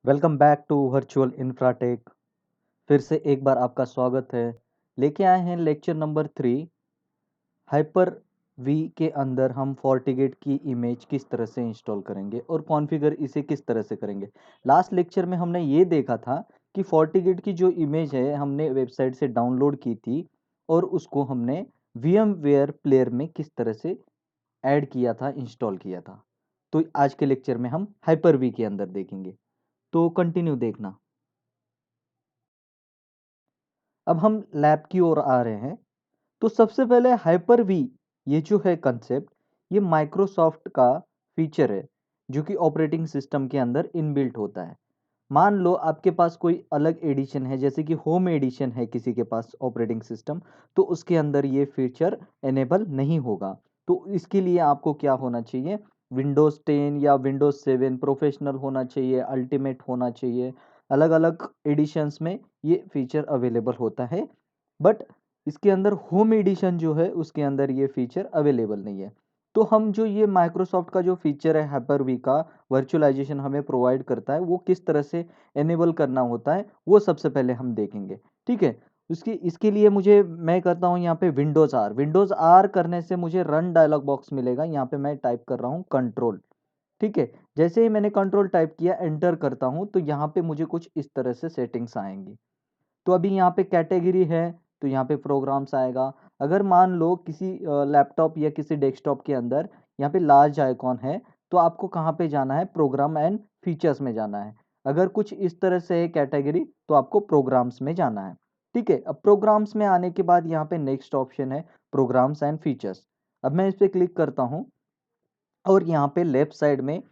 Welcome back to Virtual Infratech. फिर से एक बार आपका स्वागत है। लेके आए हैं लेक्चर नंबर 3। हाइपर वी के अंदर हम FortiGate की इमेज किस तरह से इंस्टॉल करेंगे और कॉन्फ़िगर इसे किस तरह से करेंगे। लास्ट लेक्चर में हमने ये देखा था कि FortiGate की जो इमेज है हमने वेबसाइट से डाउनलोड की थी और उसको हमने VMware प्लेयर में किस तरह से ऐड किया था, इंस्टॉल किया था। तो आज के लेक्चर में हम हाइपर वी के अंदर देखेंगे, तो कंटिन्यू देखना। अब हम लैब की ओर आ रहे हैं। तो सबसे पहले हाइपर वी, ये जो है कंसेप्ट, ये माइक्रोसॉफ्ट का फीचर है जो कि ऑपरेटिंग सिस्टम के अंदर इनबिल्ट होता है। मान लो आपके पास कोई अलग एडिशन है, जैसे कि होम एडिशन है किसी के पास ऑपरेटिंग सिस्टम, तो उसके अंदर ये फीचर एनेबल नहीं होगा। तो इसके लिए आपको क्या होना चाहिए, विंडोज 10 या विंडोज 7 प्रोफेशनल होना चाहिए, अल्टीमेट होना चाहिए। अलग अलग एडिशंस में ये फीचर अवेलेबल होता है, बट इसके अंदर होम एडिशन जो है उसके अंदर ये फीचर अवेलेबल नहीं है। तो हम जो ये माइक्रोसॉफ्ट का जो फीचर है हाइपर वी का, वर्चुअलाइजेशन हमें प्रोवाइड करता है, वो किस तरह से एनेबल करना होता है वो सबसे पहले हम देखेंगे। ठीक है, इसके लिए मैं करता हूँ यहाँ पे विंडोज आर करने से मुझे रन डायलॉग बॉक्स मिलेगा। यहाँ पे मैं टाइप कर रहा हूँ कंट्रोल। ठीक है, जैसे ही मैंने कंट्रोल टाइप किया, एंटर करता हूँ, तो यहाँ पे मुझे कुछ इस तरह से सेटिंग्स आएंगी। तो अभी यहाँ पे कैटेगरी है, तो यहाँ पे प्रोग्राम्स आएगा। अगर मान लो किसी लैपटॉप या किसी डेस्कटॉप के अंदर यहाँ पे लार्ज आइकॉन है, तो आपको कहाँ पे जाना है, प्रोग्राम एंड फीचर्स में जाना है। अगर कुछ इस तरह से है कैटेगरी, तो आपको प्रोग्राम्स में जाना है। ठीक है, अब प्रोग्राम्स में आने के बाद यहाँ पे नेक्स्ट ऑप्शन है प्रोग्राम्स एंड फीचर्स। अब मैं इस पर क्लिक करता हूँ और यहाँ पे लेफ्ट साइड में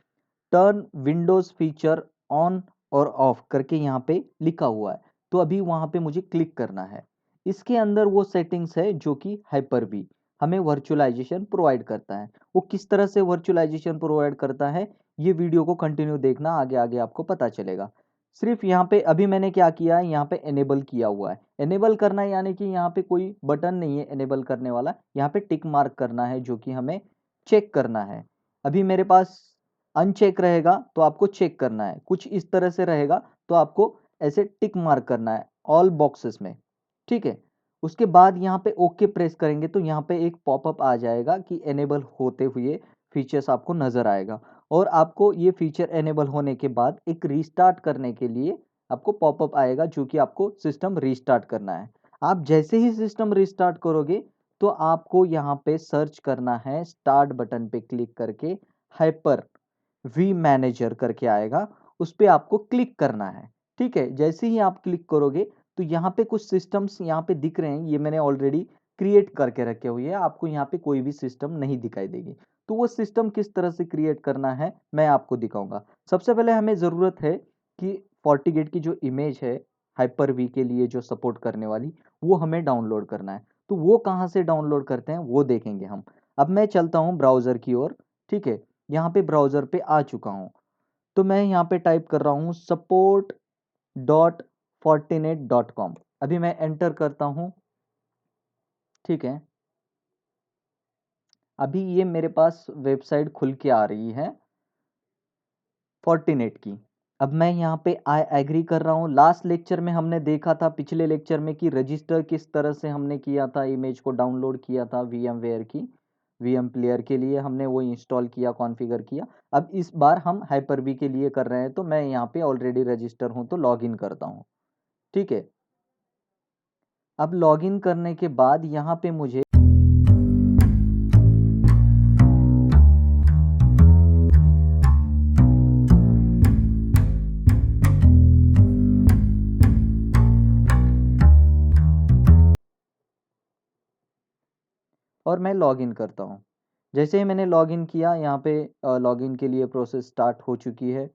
टर्न विंडोज फीचर ऑन और ऑफ करके यहाँ पे लिखा हुआ है। तो अभी वहाँ पे मुझे क्लिक करना है। इसके अंदर वो सेटिंग्स है जो कि हाइपर वी हमें वर्चुअलाइजेशन प्रोवाइड करता है। वो किस तरह से वर्चुअलाइजेशन प्रोवाइड करता है, ये वीडियो को कंटिन्यू देखना, आगे आगे आपको पता चलेगा। सिर्फ यहाँ पे अभी मैंने क्या किया है, यहाँ पे एनेबल किया हुआ है। एनेबल करना यानी कि यहाँ पे कोई बटन नहीं है एनेबल करने वाला, यहाँ पे टिक मार्क करना है जो कि हमें चेक करना है। अभी मेरे पास अनचेक रहेगा तो आपको चेक करना है, कुछ इस तरह से रहेगा तो आपको ऐसे टिक मार्क करना है ऑल बॉक्सेस में। ठीक है, उसके बाद यहाँ पे ओके प्रेस करेंगे तो यहाँ पे एक पॉपअप आ जाएगा कि एनेबल होते हुए फीचर्स आपको नजर आएगा। और आपको ये फीचर एनेबल होने के बाद एक रीस्टार्ट करने के लिए आपको पॉपअप आएगा जो कि आपको सिस्टम रीस्टार्ट करना है। आप जैसे ही सिस्टम रीस्टार्ट करोगे तो आपको यहाँ पे सर्च करना है, स्टार्ट बटन पे क्लिक करके हाइपर वी मैनेजर करके आएगा, उस पर आपको क्लिक करना है। ठीक है, जैसे ही आप क्लिक करोगे तो यहाँ पे कुछ सिस्टम्स यहाँ पे दिख रहे हैं, ये मैंने ऑलरेडी क्रिएट करके रखे हुए हैं। आपको यहाँ पे कोई भी सिस्टम नहीं दिखाई देगी। तो वो सिस्टम किस तरह से क्रिएट करना है मैं आपको दिखाऊंगा। सबसे पहले हमें ज़रूरत है कि FortiGate की जो इमेज है हाइपर वी के लिए जो सपोर्ट करने वाली, वो हमें डाउनलोड करना है। तो वो कहाँ से डाउनलोड करते हैं वो देखेंगे हम। अब मैं चलता हूँ ब्राउज़र की ओर। ठीक है, यहाँ पे ब्राउज़र पे आ चुका हूँ। तो मैं यहाँ पे टाइप कर रहा हूँ support.fortinet.com। अभी मैं एंटर करता हूँ। ठीक है, अभी ये मेरे पास वेबसाइट खुल के आ रही है Fortinet की। अब मैं यहाँ पे आई एग्री कर रहा हूँ। लास्ट लेक्चर में हमने देखा था, पिछले लेक्चर में, कि रजिस्टर किस तरह से हमने किया था, इमेज को डाउनलोड किया था VMware की VM प्लेयर के लिए, हमने वो इंस्टॉल किया, कॉन्फ़िगर किया। अब इस बार हम हाइपर वी के लिए कर रहे हैं, तो मैं यहाँ पे ऑलरेडी रजिस्टर हूँ तो लॉगिन करता हूँ। ठीक है, अब लॉगिन करने के बाद यहाँ पे मुझे और मैं लॉगिन करता हूँ। जैसे ही मैंने लॉगिन किया, यहाँ पे लॉगिन के लिए प्रोसेस स्टार्ट हो चुकी है।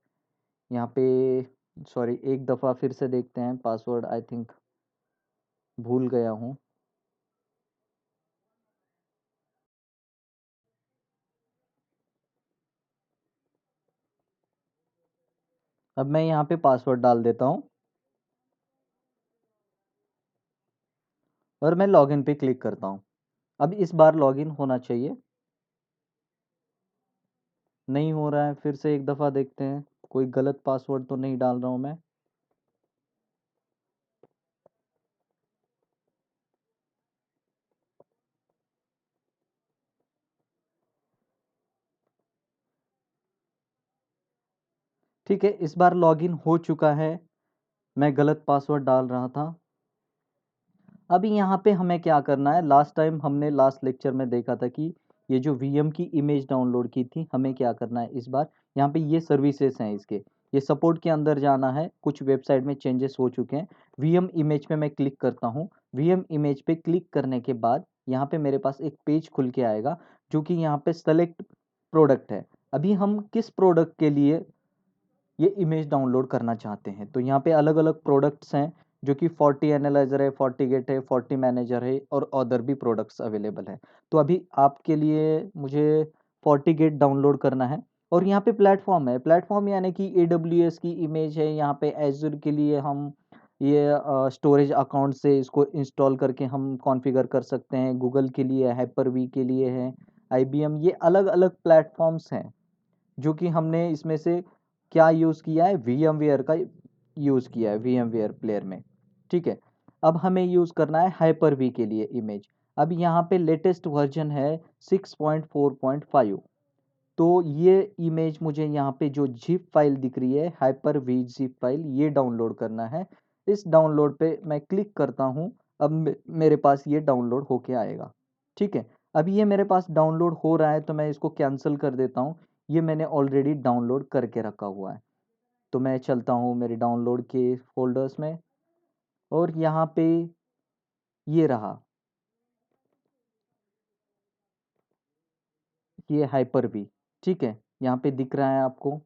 यहाँ पे सॉरी, एक दफ़ा फिर से देखते हैं, पासवर्ड आई थिंक भूल गया हूँ। अब मैं यहाँ पे पासवर्ड डाल देता हूँ और मैं लॉगिन पे क्लिक करता हूँ। अब इस बार लॉगिन होना चाहिए, नहीं हो रहा है, फिर से एक दफ़ा देखते हैं। कोई गलत पासवर्ड तो नहीं डाल रहा हूँ मैं? ठीक है, इस बार लॉगिन हो चुका है। मैं गलत पासवर्ड डाल रहा था। अभी यहाँ पे हमें क्या करना है, लास्ट टाइम हमने लास्ट लेक्चर में देखा था कि ये जो वीएम की इमेज डाउनलोड की थी, हमें क्या करना है इस बार, यहाँ पे ये सर्विसेज हैं इसके, ये सपोर्ट के अंदर जाना है। कुछ वेबसाइट में चेंजेस हो चुके हैं। वीएम इमेज पे मैं क्लिक करता हूँ। वीएम इमेज पे क्लिक करने के बाद यहाँ पे मेरे पास एक पेज खुल के आएगा, जो कि यहाँ पे सेलेक्ट प्रोडक्ट है। अभी हम किस प्रोडक्ट के लिए ये इमेज डाउनलोड करना चाहते हैं, तो यहाँ पे अलग अलग प्रोडक्ट्स हैं, जो कि 40 एनालाइजर है, 40 गेट है, 40 मैनेजर है, और अदर भी प्रोडक्ट्स अवेलेबल है। तो अभी आपके लिए मुझे 40 गेट डाउनलोड करना है। और यहाँ पे प्लेटफॉर्म है, प्लेटफॉर्म यानी कि AWS की इमेज है। यहाँ पे एजूर के लिए हम ये स्टोरेज अकाउंट से इसको इंस्टॉल करके हम कॉन्फ़िगर कर सकते हैं। गूगल के लिए, हाइपर वी के लिए है, IBM, ये अलग अलग प्लेटफॉर्म्स हैं, जो कि हमने इसमें से क्या यूज़ किया है, VMware का यूज़ किया है VMware प्लेयर में। ठीक है, अब हमें यूज़ करना है हाइपर वी के लिए इमेज। अब यहाँ पे लेटेस्ट वर्जन है 6.4.5। तो ये इमेज मुझे यहाँ पे जो जिप फाइल दिख रही है, हाइपर वी जिप फाइल, ये डाउनलोड करना है। इस डाउनलोड पे मैं क्लिक करता हूँ। अब मेरे पास ये डाउनलोड होके आएगा। ठीक है, अभी ये मेरे पास डाउनलोड हो रहा है, तो मैं इसको कैंसिल कर देता हूँ। ये मैंने ऑलरेडी डाउनलोड करके रखा हुआ है। तो मैं चलता हूँ मेरे डाउनलोड के फोल्डर्स में, और यहाँ पे ये रहा, ये हाइपर वी। ठीक है, यहाँ पे दिख रहा है आपको,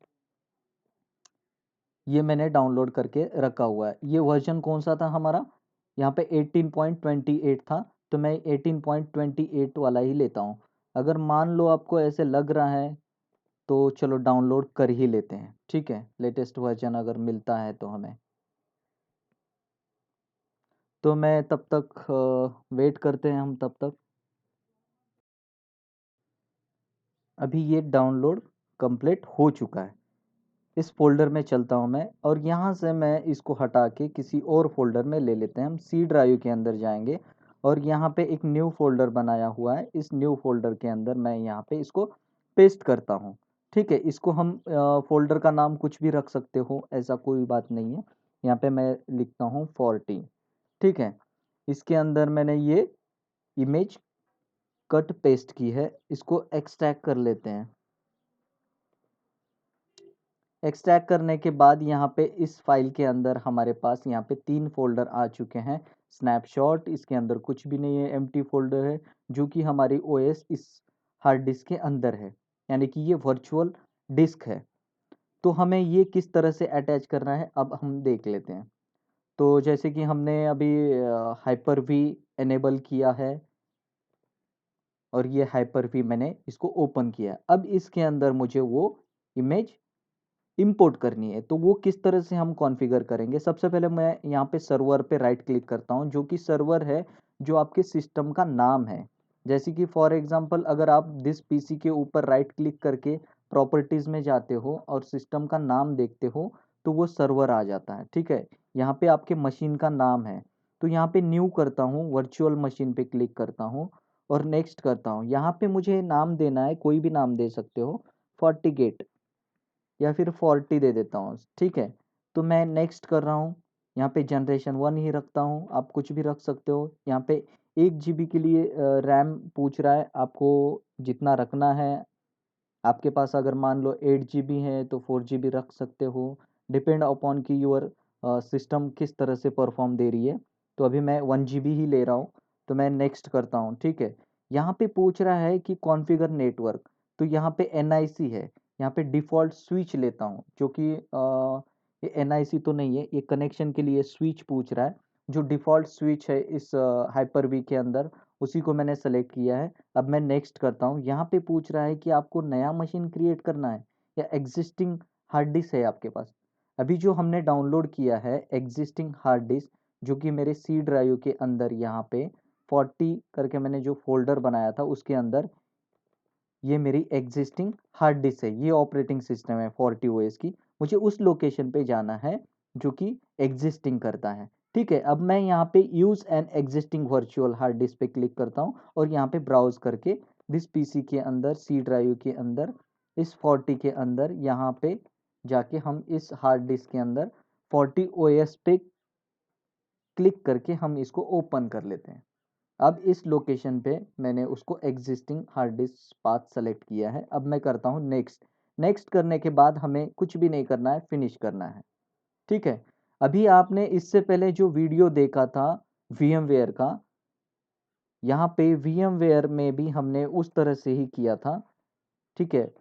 ये मैंने डाउनलोड करके रखा हुआ है। ये वर्जन कौन सा था हमारा, यहाँ पे 18.28 था, तो मैं 18.28 वाला ही लेता हूँ। अगर मान लो आपको ऐसे लग रहा है, तो चलो डाउनलोड कर ही लेते हैं। ठीक है, लेटेस्ट वर्जन अगर मिलता है तो हमें, तो मैं तब तक वेट करते हैं हम तब तक। अभी ये डाउनलोड कंप्लीट हो चुका है। इस फोल्डर में चलता हूँ मैं, और यहाँ से मैं इसको हटा के किसी और फोल्डर में ले लेते हैं। हम सी ड्राइव के अंदर जाएंगे, और यहाँ पे एक न्यू फोल्डर बनाया हुआ है। इस न्यू फोल्डर के अंदर मैं यहाँ पे इसको पेस्ट करता हूँ। ठीक है, इसको हम फोल्डर का नाम कुछ भी रख सकते हो, ऐसा कोई बात नहीं है। यहाँ पे मैं लिखता हूँ 40। ठीक है, इसके अंदर मैंने ये इमेज कट पेस्ट की है, इसको एक्सट्रैक्ट कर लेते हैं। एक्सट्रैक्ट करने के बाद यहाँ पे इस फाइल के अंदर हमारे पास यहाँ पे 3 फोल्डर आ चुके हैं। स्नैपशॉट, इसके अंदर कुछ भी नहीं है, एम्प्टी फोल्डर है, जो कि हमारी ओएस इस हार्ड डिस्क के अंदर है, यानी कि ये वर्चुअल डिस्क है। तो हमें ये किस तरह से अटैच करना है, अब हम देख लेते हैं। तो जैसे कि हमने अभी हाइपर वी एनेबल किया है, और ये हाइपर वी मैंने इसको ओपन किया। अब इसके अंदर मुझे वो इमेज इंपोर्ट करनी है, तो वो किस तरह से हम कॉन्फ़िगर करेंगे। सबसे पहले मैं यहाँ पे सर्वर पे राइट क्लिक करता हूँ, जो कि सर्वर है, जो आपके सिस्टम का नाम है। जैसे कि फॉर एग्जांपल, अगर आप दिस पीसी के ऊपर राइट क्लिक करके प्रॉपर्टीज में जाते हो और सिस्टम का नाम देखते हो, तो वो सर्वर आ जाता है। ठीक है, यहाँ पे आपके मशीन का नाम है, तो यहाँ पे न्यू करता हूँ, वर्चुअल मशीन पे क्लिक करता हूँ, और नेक्स्ट करता हूँ। यहाँ पे मुझे नाम देना है, कोई भी नाम दे सकते हो, फॉर्टिगेट या फिर 40 दे देता हूँ। ठीक है, तो मैं नेक्स्ट कर रहा हूँ। यहाँ पे जनरेशन 1 ही रखता हूँ, आप कुछ भी रख सकते हो। यहाँ पे 1 GB के लिए रैम पूछ रहा है, आपको जितना रखना है। आपके पास अगर मान लो 8 GB है, तो 4 GB रख सकते हो, डिपेंड अपॉन कि यूर सिस्टम किस तरह से परफॉर्म दे रही है। तो अभी मैं 1 GB ही ले रहा हूँ, तो मैं नेक्स्ट करता हूँ। ठीक है, यहाँ पे पूछ रहा है कि कॉन्फ़िगर नेटवर्क, तो यहाँ पे NIC है। यहाँ पे डिफ़ॉल्ट स्विच लेता हूँ, जो कि ये NIC तो नहीं है, ये कनेक्शन के लिए स्विच पूछ रहा है। जो डिफ़ॉल्ट स्विच है इस हाइपर वी के अंदर, उसी को मैंने सेलेक्ट किया है। अब मैं नेक्स्ट करता हूँ। यहाँ पे पूछ रहा है कि आपको नया मशीन क्रिएट करना है या एग्जिस्टिंग हार्ड डिस्क है आपके पास। अभी जो हमने डाउनलोड किया है एग्जिस्टिंग हार्ड डिस्क, जो कि मेरे सी ड्राइव के अंदर यहाँ पे 40 करके मैंने जो फोल्डर बनाया था, उसके अंदर ये मेरी एग्जिस्टिंग हार्ड डिस्क है। ये ऑपरेटिंग सिस्टम है 40 OS की, मुझे उस लोकेशन पे जाना है जो कि एग्जिस्टिंग करता है। ठीक है, अब मैं यहाँ पे use an existing virtual hard disk पे क्लिक करता हूँ और यहाँ पे ब्राउज करके दिस पीसी के अंदर, सी ड्राइव के अंदर, इस 40 के अंदर, यहाँ पे जाके हम इस हार्ड डिस्क के अंदर 40 ओएस पे क्लिक करके हम इसको ओपन कर लेते हैं। अब इस लोकेशन पे मैंने उसको existing hard disk path select किया है। अब मैं करता हूँ नेक्स्ट। नेक्स्ट करने के बाद हमें कुछ भी नहीं करना है, फिनिश करना है। ठीक है, अभी आपने इससे पहले जो वीडियो देखा था VMware का, यहाँ पे VMware में भी हमने उस तरह से ही किया था। ठीक है,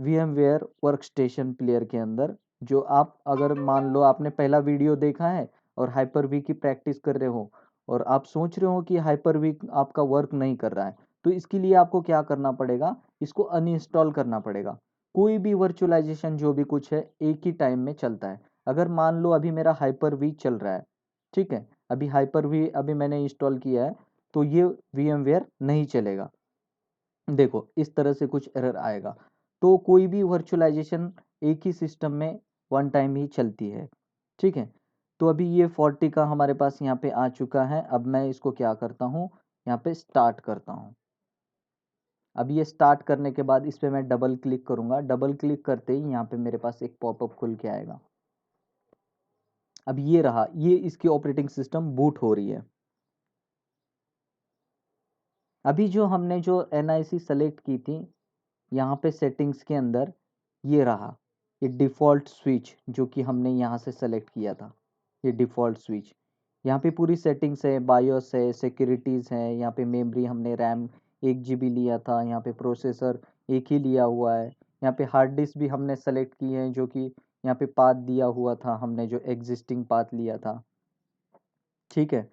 VMware वर्कस्टेशन प्लेयर के अंदर, जो आप अगर मान लो आपने पहला वीडियो देखा है और हाइपर वी की प्रैक्टिस कर रहे हो और आप सोच रहे हो कि हाइपर वी आपका वर्क नहीं कर रहा है, तो इसके लिए आपको क्या करना पड़ेगा, इसको अनइंस्टॉल करना पड़ेगा। कोई भी वर्चुअलाइजेशन जो भी कुछ है एक ही टाइम में चलता है। अगर मान लो अभी मेरा हाइपर वी चल रहा है, ठीक है, अभी हाइपर वी अभी मैंने इंस्टॉल किया है, तो ये VMware नहीं चलेगा। देखो इस तरह से कुछ एरर आएगा। तो कोई भी वर्चुअलाइजेशन एक ही सिस्टम में वन टाइम ही चलती है। ठीक है, तो अभी ये 40 का हमारे पास यहाँ पे आ चुका है। अब मैं इसको क्या करता हूँ, यहाँ पे स्टार्ट करता हूँ। अब ये स्टार्ट करने के बाद इस पे मैं डबल क्लिक करूंगा। डबल क्लिक करते ही यहाँ पे मेरे पास एक पॉपअप खुल के आएगा। अब ये रहा, ये इसकी ऑपरेटिंग सिस्टम बूट हो रही है। अभी जो हमने जो NIC सेलेक्ट की थी, यहाँ पे सेटिंग्स के अंदर ये रहा, ये डिफ़ॉल्ट स्विच जो कि हमने यहाँ से सेलेक्ट किया था, ये डिफ़ॉल्ट स्विच। यहाँ पे पूरी सेटिंग्स है, बायोस है, सिक्योरिटीज़ है, यहाँ पे मेमोरी हमने रैम 1 GB लिया था, यहाँ पे प्रोसेसर एक ही लिया हुआ है, यहाँ पे हार्ड डिस्क भी हमने सेलेक्ट की है जो कि यहाँ पे पाथ दिया हुआ था, हमने जो एग्जिस्टिंग पाथ लिया था। ठीक है,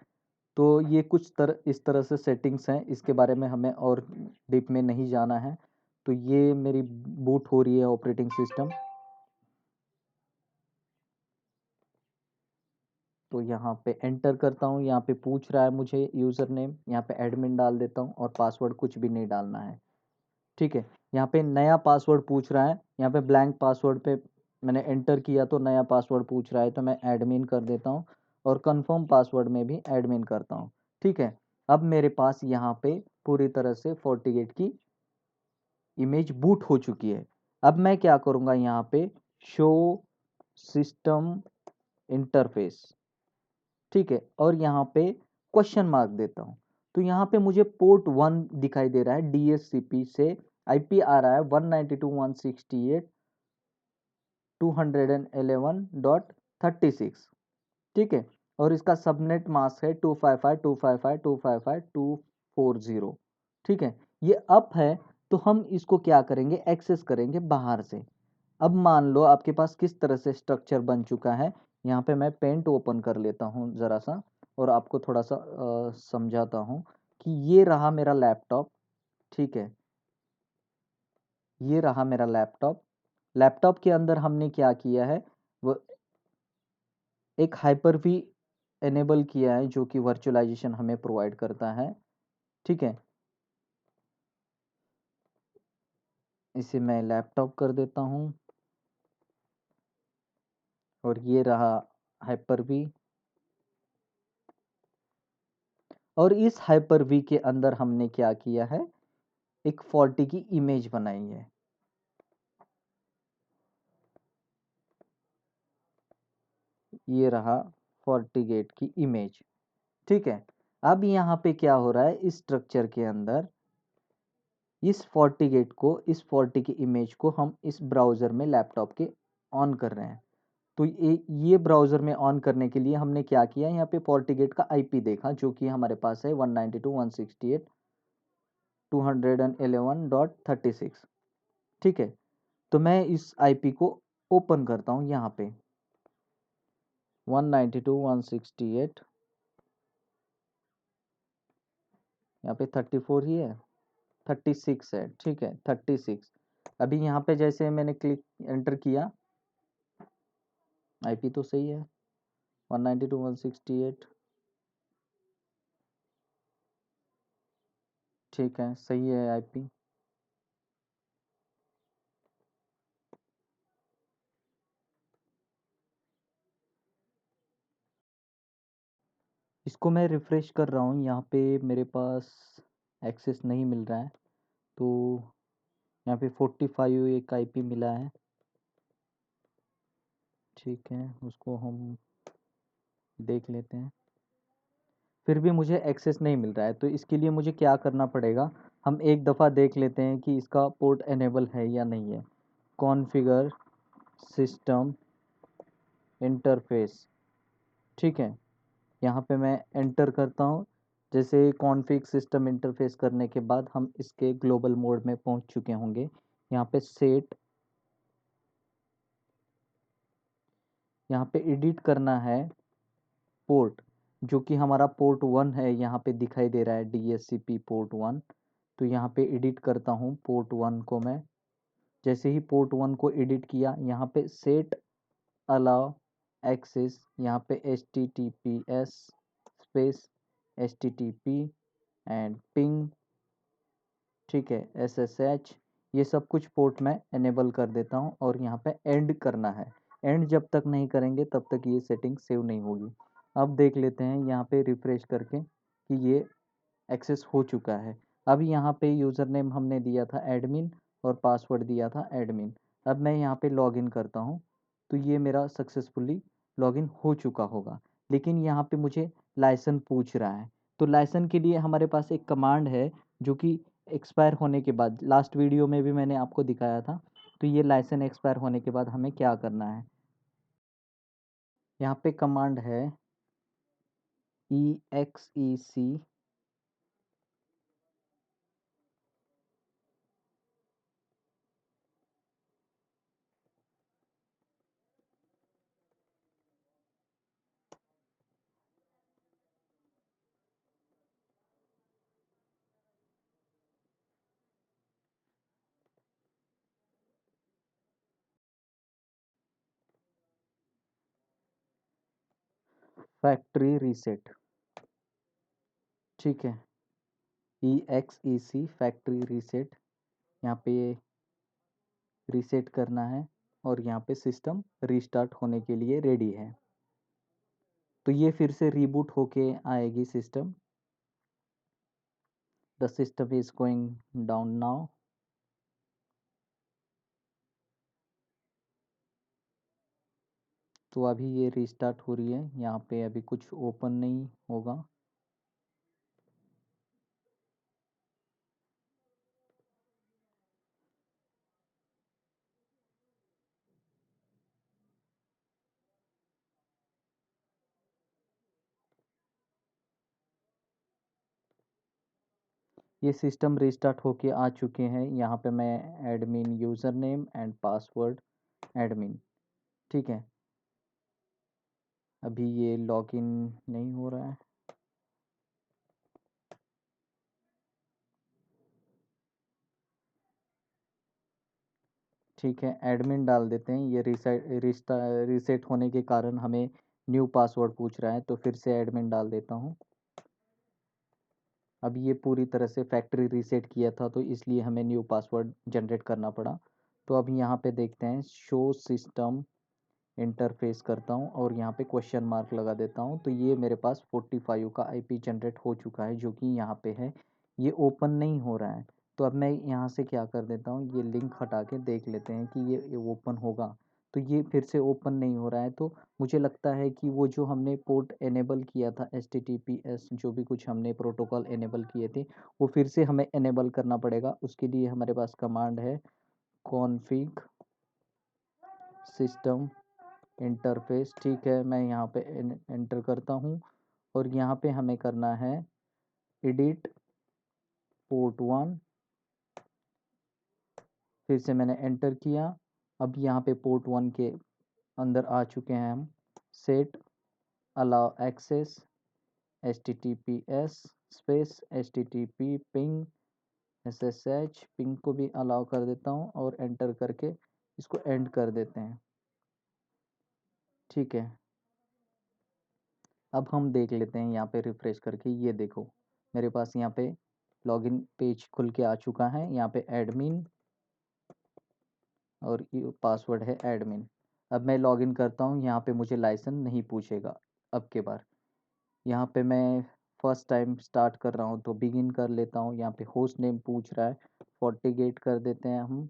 तो ये कुछ इस तरह से सेटिंग्स हैं, इसके बारे में हमें और डीप में नहीं जाना है। तो ये मेरी बूट हो रही है ऑपरेटिंग सिस्टम। तो यहाँ पे एंटर करता हूँ, यहाँ पे पूछ रहा है मुझे यूज़र नेम, यहाँ पे एडमिन डाल देता हूँ और पासवर्ड कुछ भी नहीं डालना है। ठीक है, यहाँ पे नया पासवर्ड पूछ रहा है, यहाँ पे ब्लैंक पासवर्ड पे मैंने एंटर किया तो नया पासवर्ड पूछ रहा है, तो मैं एडमिन कर देता हूँ और कंफर्म पासवर्ड में भी एडमिन करता हूँ। ठीक है, अब मेरे पास यहाँ पे पूरी तरह से FortiGate की इमेज बूट हो चुकी है। अब मैं क्या करूँगा, यहाँ पे शो सिस्टम इंटरफेस, ठीक है, और यहाँ पे क्वेश्चन मार्क देता हूँ। तो यहाँ पे मुझे पोर्ट 1 दिखाई दे रहा है, DHCP से IP आ रहा है 192.168.211.36। ठीक है, और इसका सबनेट मास्क है 255.255.255.240। ठीक है, ये अप है, तो हम इसको क्या करेंगे, एक्सेस करेंगे बाहर से। अब मान लो आपके पास किस तरह से स्ट्रक्चर बन चुका है। यहाँ पे मैं पेंट ओपन कर लेता हूँ ज़रा सा और आपको थोड़ा सा समझाता हूँ कि ये रहा मेरा लैपटॉप। ठीक है, ये रहा मेरा लैपटॉप। लैपटॉप के अंदर हमने क्या किया है, वो एक हाइपर वी एनेबल किया है जो कि वर्चुअलाइजेशन हमें प्रोवाइड करता है। ठीक है, इसे मैं लैपटॉप कर देता हूँ और ये रहा हाइपर वी। और इस हाइपर वी के अंदर हमने क्या किया है, एक 40 की इमेज बनाई है। ये रहा FortiGate की इमेज। ठीक है, अब यहाँ पे क्या हो रहा है, इस स्ट्रक्चर के अंदर इस FortiGate को, इस 40 की इमेज को हम इस ब्राउज़र में लैपटॉप के ऑन कर रहे हैं। तो ये ब्राउज़र में ऑन करने के लिए हमने क्या किया, यहाँ पे FortiGate का IP देखा जो कि हमारे पास है 192.168.211.36। ठीक है, तो मैं इस IP को ओपन करता हूँ। यहाँ पे 192.168, यहाँ पे 34 ही है, 36 है। ठीक है, 36। अभी यहाँ पे जैसे मैंने क्लिक एंटर किया, IP तो सही है 192.168। ठीक है, सही है IP। इसको मैं रिफ़्रेश कर रहा हूँ, यहाँ पे मेरे पास एक्सेस नहीं मिल रहा है, तो यहाँ पे 45 एक आईपी मिला है। ठीक है, उसको हम देख लेते हैं। फिर भी मुझे एक्सेस नहीं मिल रहा है, तो इसके लिए मुझे क्या करना पड़ेगा, हम एक दफ़ा देख लेते हैं कि इसका पोर्ट एनेबल है या नहीं है। कॉन्फ़िगर सिस्टम इंटरफ़ेस, ठीक है, यहाँ पे मैं एंटर करता हूँ। जैसे कॉन्फ़िग सिस्टम इंटरफ़ेस करने के बाद हम इसके ग्लोबल मोड में पहुँच चुके होंगे। यहाँ पे सेट, यहाँ पे एडिट करना है पोर्ट, जो कि हमारा पोर्ट 1 है, यहाँ पे दिखाई दे रहा है DHCP पोर्ट 1। तो यहाँ पे एडिट करता हूँ पोर्ट 1 को मैं। जैसे ही पोर्ट 1 को एडिट किया, यहाँ पे सेट अलाउ एक्सेस, यहाँ पे HTTPS space HTTP and ping, ठीक है, SSH, ये सब कुछ पोर्ट मैं इनेबल कर देता हूँ और यहाँ पे एंड करना है। एंड जब तक नहीं करेंगे तब तक ये सेटिंग सेव नहीं होगी। अब देख लेते हैं यहाँ पे रिफ्रेश करके कि ये एक्सेस हो चुका है। अब यहाँ पे यूज़र नेम हमने दिया था एडमिन और पासवर्ड दिया था एडमिन। अब मैं यहाँ पे लॉगिन करता हूँ, तो ये मेरा सक्सेसफुली लॉगिन हो चुका होगा। लेकिन यहाँ पे मुझे लाइसन पूछ रहा है, तो लाइसन के लिए हमारे पास एक कमांड है जो कि एक्सपायर होने के बाद, लास्ट वीडियो में भी मैंने आपको दिखाया था। तो ये लाइसन एक्सपायर होने के बाद हमें क्या करना है, यहाँ पे कमांड है EXEC फैक्ट्री रीसेट, ठीक है, EXEC फैक्ट्री रीसेट, यहाँ पे रीसेट करना है और यहाँ पे सिस्टम रीस्टार्ट होने के लिए रेडी है। तो ये फिर से रीबूट होके आएगी system. The system is going down now. तो अभी ये रीस्टार्ट हो रही है, यहाँ पे अभी कुछ ओपन नहीं होगा। ये सिस्टम रीस्टार्ट होके आ चुके हैं। यहाँ पे मैं admin user name and password admin, ठीक है, अभी ये लॉगिन नहीं हो रहा है। ठीक है, एडमिन डाल देते हैं। ये रीसेट होने के कारण हमें न्यू पासवर्ड पूछ रहा है, तो फिर से एडमिन डाल देता हूँ। अब ये पूरी तरह से फैक्ट्री रीसेट किया था, तो इसलिए हमें न्यू पासवर्ड जनरेट करना पड़ा। तो अब यहाँ पे देखते हैं, शो सिस्टम इंटरफेस करता हूँ और यहाँ पे क्वेश्चन मार्क लगा देता हूँ। तो ये मेरे पास 45 का आईपी जनरेट हो चुका है, जो कि यहाँ पे है। ये ओपन नहीं हो रहा है, तो अब मैं यहाँ से क्या कर देता हूँ, ये लिंक हटा के देख लेते हैं कि ये ओपन होगा। तो ये फिर से ओपन नहीं हो रहा है, तो मुझे लगता है कि वो जो हमने पोर्ट एनेबल किया था, HTTPS जो भी कुछ हमने प्रोटोकॉल एनेबल किए थे, वो फिर से हमें एनेबल करना पड़ेगा। उसके लिए हमारे पास कमांड है कॉन्फ़िग सिस्टम इंटरफेस, ठीक है, मैं यहाँ पे एंटर करता हूँ और यहाँ पे हमें करना है एडिट पोर्ट 1। फिर से मैंने एंटर किया। अब यहाँ पे पोर्ट 1 के अंदर आ चुके हैं हम। Set allow access HTTPS space HTTP ping SSH, ping को भी अलाउ कर देता हूँ और एंटर करके इसको एंड कर देते हैं। ठीक है, अब हम देख लेते हैं यहाँ पे रिफ्रेश करके। ये देखो, मेरे पास यहाँ पे लॉगिन पेज खुल के आ चुका है। यहाँ पे एडमिन और ये पासवर्ड है एडमिन। अब मैं लॉगिन करता हूँ, यहाँ पे मुझे लाइसेंस नहीं पूछेगा अब के बार। यहाँ पे मैं फर्स्ट टाइम स्टार्ट कर रहा हूँ तो बिगिन कर लेता हूँ। यहाँ पे होस्ट नेम पूछ रहा है, FortiGate कर देते हैं हम।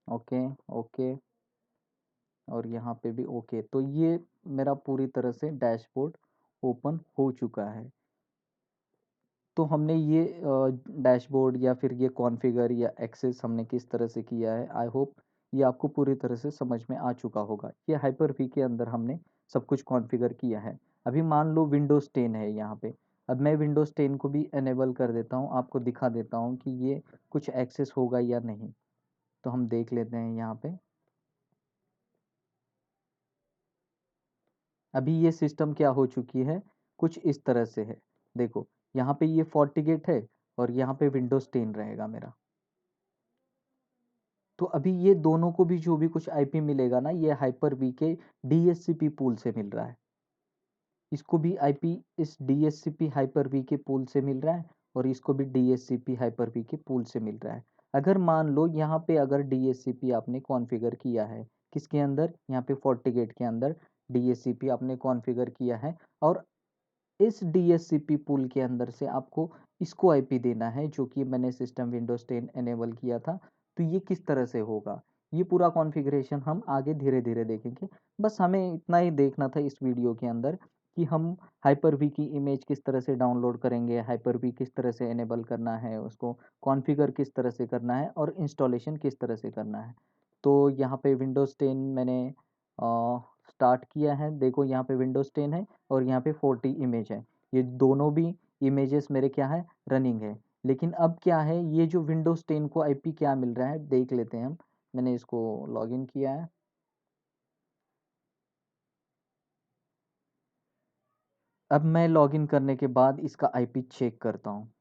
ओके ओके, और यहाँ पे भी ओके। तो ये मेरा पूरी तरह से डैशबोर्ड ओपन हो चुका है। तो हमने ये डैशबोर्ड या फिर ये कॉन्फ़िगर या एक्सेस हमने किस तरह से किया है, आई होप ये आपको पूरी तरह से समझ में आ चुका होगा। ये हाइपर-वी के अंदर हमने सब कुछ कॉन्फ़िगर किया है। अभी मान लो विंडोज़ 10 है यहाँ पे, अब मैं विंडोज़ 10 को भी इनेबल कर देता हूँ, आपको दिखा देता हूँ कि ये कुछ एक्सेस होगा या नहीं। तो हम देख लेते हैं यहाँ पे। अभी ये सिस्टम क्या हो चुकी है, कुछ इस तरह से है। देखो, यहाँ पे ये FortiGate है और यहाँ पे विंडोज़ 10 रहेगा मेरा। तो अभी ये दोनों को भी जो भी कुछ आईपी मिलेगा ना, ये हाइपर-वी के डीएचसीपी पूल से मिल रहा है। इसको भी आईपी इस डीएचसीपी हाइपर-वी के पूल से मिल रहा है और इसको भी डीएचसीपी हाइपर-वी के पूल से मिल रहा है। अगर मान लो यहाँ पे अगर डीएचसीपी आपने कॉन्फ़िगर किया है, किसके अंदर? यहाँ पे FortiGate के अंदर डीएचसीपी आपने कॉन्फ़िगर किया है और इस डीएचसीपी पूल के अंदर से आपको इसको आईपी देना है, जो कि मैंने सिस्टम विंडोज 10 एनेबल किया था। तो ये किस तरह से होगा, ये पूरा कॉन्फ़िगरेशन हम आगे धीरे धीरे देखेंगे। बस हमें इतना ही देखना था इस वीडियो के अंदर कि हम हाइपर-वी की इमेज किस तरह से डाउनलोड करेंगे, हाइपर-वी किस तरह से एनेबल करना है, उसको कॉन्फ़िगर किस तरह से करना है और इंस्टॉलेशन किस तरह से करना है। तो यहाँ पे विंडोज़ 10 मैंने स्टार्ट किया है। देखो, यहाँ पे विंडोज़ 10 है और यहाँ पे 40 इमेज है। ये दोनों भी इमेजेस मेरे क्या है, रनिंग है। लेकिन अब क्या है, ये जो विंडोज़ 10 को आईपी क्या मिल रहा है देख लेते हैं हम। मैंने इसको लॉगिन किया है। अब मैं लॉगिन करने के बाद इसका आईपी चेक करता हूँ।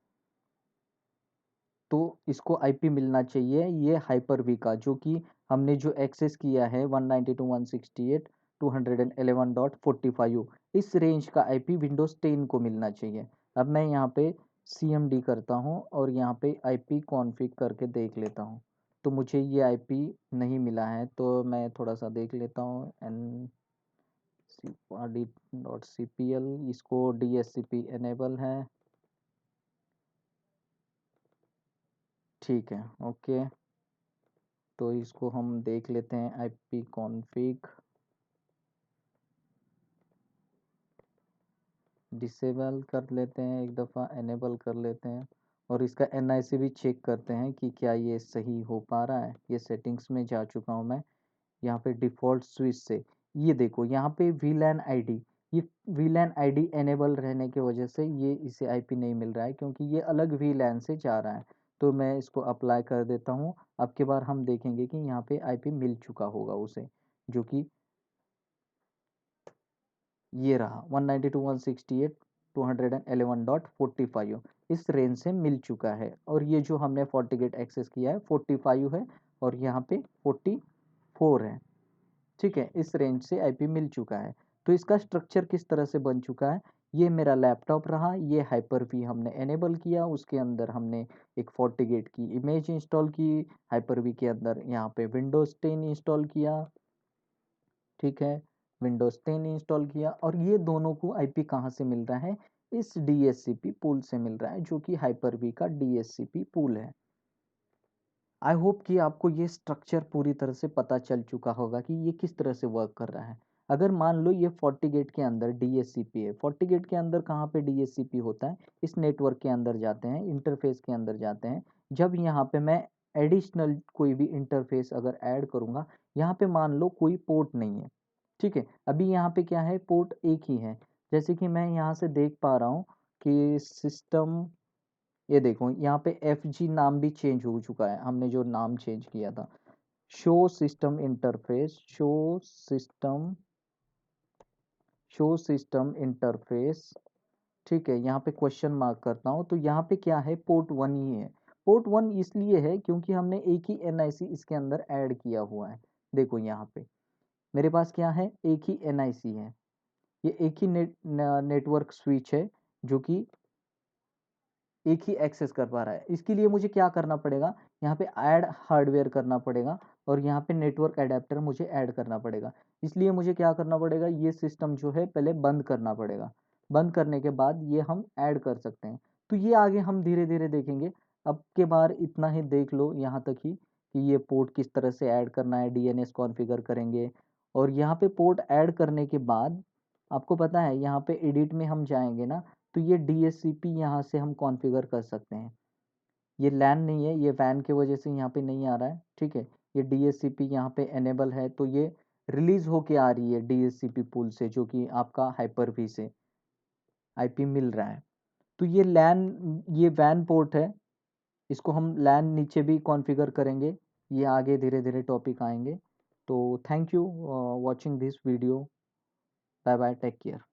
तो इसको आईपी मिलना चाहिए ये हाइपर-वी का, जो कि हमने जो एक्सेस किया है 192.168.211.45, इस रेंज का आईपी विंडोज़ 10 को मिलना चाहिए। अब मैं यहाँ पे सीएमडी करता हूँ और यहाँ पे आईपी कॉन्फ़िग करके देख लेता हूँ। तो मुझे ये आईपी नहीं मिला है, तो मैं थोड़ा सा देख लेता हूँ। एन cpr.cpl, इसको डीएचसीपी एनेबल है, ठीक है, ओके। तो इसको हम देख लेते हैं, आईपी कॉन्फ़िग डिसेबल कर लेते हैं, एक दफ़ा एनेबल कर लेते हैं और इसका एनआईसी भी चेक करते हैं कि क्या ये सही हो पा रहा है। ये सेटिंग्स में जा चुका हूँ मैं, यहाँ पे डिफ़ॉल्ट स्विच से ये देखो, यहाँ पे वीलैन आईडी, ये वीलैन आईडी एनेबल रहने की वजह से ये इसे आईपी नहीं मिल रहा है, क्योंकि ये अलग वीलैन से जा रहा है। तो मैं इसको अप्लाई कर देता हूँ। अब की बार हम देखेंगे कि यहाँ पे आईपी मिल चुका होगा उसे, जो कि ये रहा 192.168.211.45, इस रेंज से मिल चुका है। और ये जो हमने FortiGate एक्सेस किया है 45 है और यहाँ पे 44 है, ठीक है। इस रेंज से आईपी मिल चुका है। तो इसका स्ट्रक्चर किस तरह से बन चुका है, ये मेरा लैपटॉप रहा, ये हाइपर-वी हमने एनेबल किया, उसके अंदर हमने एक FortiGate की इमेज इंस्टॉल की, हाइपर-वी के अंदर यहाँ पे विंडोज़ 10 इंस्टॉल किया, ठीक है, विंडोज़ 10 इंस्टॉल किया और ये दोनों को आईपी कहाँ से मिल रहा है, इस डीएचसीपी पूल से मिल रहा है, जो कि हाइपर-वी का डीएचसीपी पूल है। आई होप कि आपको ये स्ट्रक्चर पूरी तरह से पता चल चुका होगा कि ये किस तरह से वर्क कर रहा है। अगर मान लो ये FortiGate के अंदर डीएचसीपी है, FortiGate के अंदर कहाँ पे डीएचसीपी होता है, इस नेटवर्क के अंदर जाते हैं, इंटरफेस के अंदर जाते हैं। जब यहाँ पे मैं एडिशनल कोई भी इंटरफेस अगर ऐड करूँगा, यहाँ पे मान लो कोई पोर्ट नहीं है, ठीक है। अभी यहाँ पे क्या है, पोर्ट एक ही है। जैसे कि मैं यहाँ से देख पा रहा हूँ कि सिस्टम, ये देखो यहाँ पे एफ जी नाम भी चेंज हो चुका है, हमने जो नाम चेंज किया था। Show system interface, show system interface, ठीक है। यहाँ पे क्वेश्चन मार्क करता हूँ, तो यहाँ पे क्या है, पोर्ट 1 ही है। पोर्ट 1 इसलिए है क्योंकि हमने एक ही एनआईसी इसके अंदर ऐड किया हुआ है। देखो यहाँ पे मेरे पास क्या है, एक ही एनआईसी है, ये एक ही नेटवर्क स्विच है, जो कि एक ही एक्सेस कर पा रहा है। इसके लिए मुझे क्या करना पड़ेगा, यहाँ पे ऐड हार्डवेयर करना पड़ेगा और यहाँ पे नेटवर्क एडेप्टर मुझे ऐड करना पड़ेगा। इसलिए मुझे क्या करना पड़ेगा, ये सिस्टम जो है पहले बंद करना पड़ेगा। बंद करने के बाद ये हम ऐड कर सकते हैं। तो ये आगे हम धीरे धीरे देखेंगे। अब के बार इतना ही देख लो यहाँ तक ही कि ये पोर्ट किस तरह से ऐड करना है, डीएनएस कॉन्फ़िगर करेंगे। और यहाँ पे पोर्ट ऐड करने के बाद आपको पता है यहाँ पे एडिट में हम जाएंगे ना, तो ये डीएचसीपी यहाँ से हम कॉन्फ़िगर कर सकते हैं। ये लैन नहीं है, ये वैन की वजह से यहाँ पे नहीं आ रहा है, ठीक है। ये डीएचसीपी यहाँ पे एनेबल है, तो ये रिलीज होके आ रही है डीएचसीपी पूल से, जो कि आपका हाइपर वी से आईपी मिल रहा है। तो ये लैन, ये वैन पोर्ट है, इसको हम लैन नीचे भी कॉन्फ़िगर करेंगे। ये आगे धीरे धीरे टॉपिक आएंगे। तो thank you watching this video. Bye bye, take care.